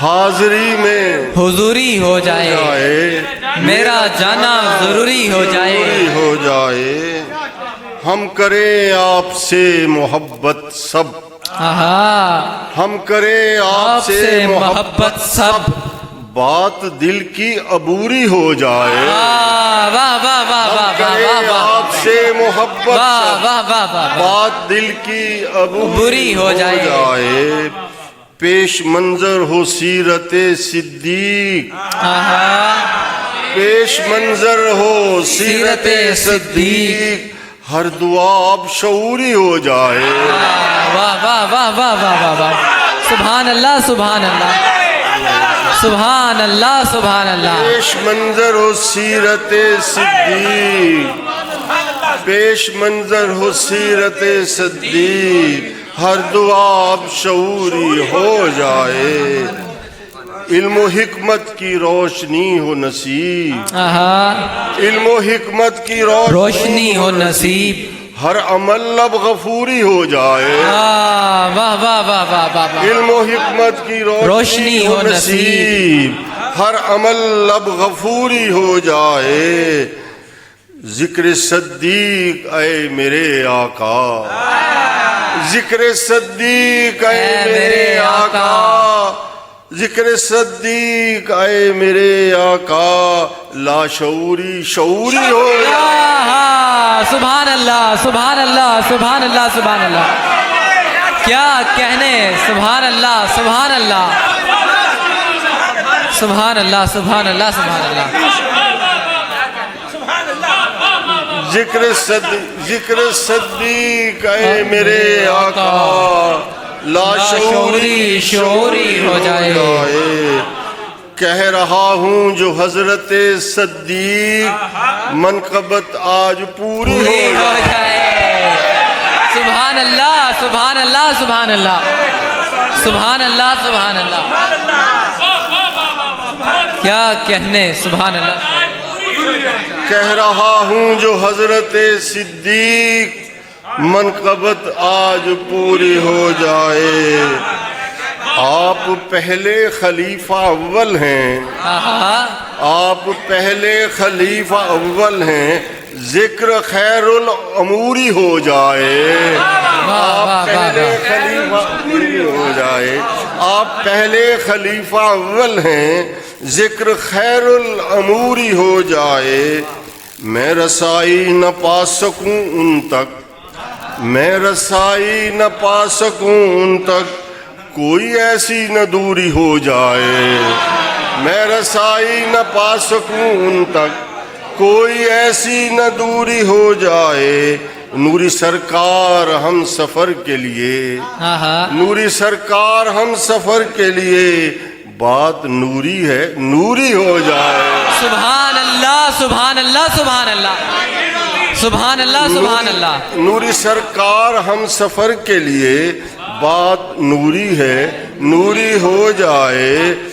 حاضری میں حضوری ہو جائے، میرا جانا ضروری ہو جائے، ہم کریں آپ سے محبت سب، ہم کریں آپ سے محبت سب، بات دل کی عبوری ہو جائے، واہ واہ واہ ہم واہ کریں آپ سے محبت واہ سب، واہ واہ واہ، بات دل کی عبوری ہو جائے، پیش منظر ہو سیرت صدیق، پیش منظر ہو سیرت صدیق، ہر دعا اب شعوری ہو جائے، واہ واہ واہ واہ واہ واہ، سبحان اللہ سبحان اللہ سبحان اللہ سبحان اللہ، پیش منظر ہو سیرت صدیق، پیش منظر ہو سیرت صدیق، ہر دعا اب شعوری ہو جائے، علم و حکمت کی روشنی ہو نصیب، علم و حکمت کی روشنی ہو نصیب، ہر عمل اب غفوری ہو جائے، واہ واہ واہ واہ واہ، علم و حکمت کی روشنی ہو نصیب، ہر عمل اب غفوری ہو جائے، ذکر صدیق اے میرے آقا، ذکر صدیق اے میرے آقا، ذکر صدیق اے میرے آقا، لا شعوری شعوری ہو جائے، سبحان اللہ سبحان اللہ سبحان اللہ سبحان اللہ، کیا کہنے، سبحان اللہ سبحان اللہ سبحان اللہ سبحان اللہ سبحان اللہ، ذکر صدیق اے میرے آقا، لا شعوری شعوری ہو جائے، کہہ رہا ہوں جو حضرت صدیق، منقبت آج پوری ہو جائے، سبحان اللہ سبحان اللہ سبحان اللہ سبحان اللہ سبحان اللہ، کیا کہنے، سبحان اللہ، کہہ رہا ہوں جو حضرت صدیق، منقبت آج پوری ہو جائے، آپ پہلے خلیفہ اول ہیں، آپ پہلے خلیفہ اول ہیں، ذکر خیر الاموری ہو جائے، آپ پہلے خلیفہ اول ہو جائے، آپ پہلے خلیفہ اول ہیں، ذکر خیر الاموری ہو جائے، میں رسائی نہ پا سکوں ان تک، میں رسائی نہ پا سکوں ان تک، کوئی ایسی نہ دوری ہو جائے، میں رسائی نہ پا سکوں ان تک، کوئی ایسی نہ دوری ہو جائے، نوری سرکار ہم سفر کے لیے، نوری سرکار ہم سفر کے لیے، بات نوری ہے نوری ہو جائے، سبحان اللہ سبحان اللہ سبحان اللہ سبحان اللہ سبحان اللہ، نوری سرکار ہم سفر کے لیے، بات نوری ہے نوری ہو جائے،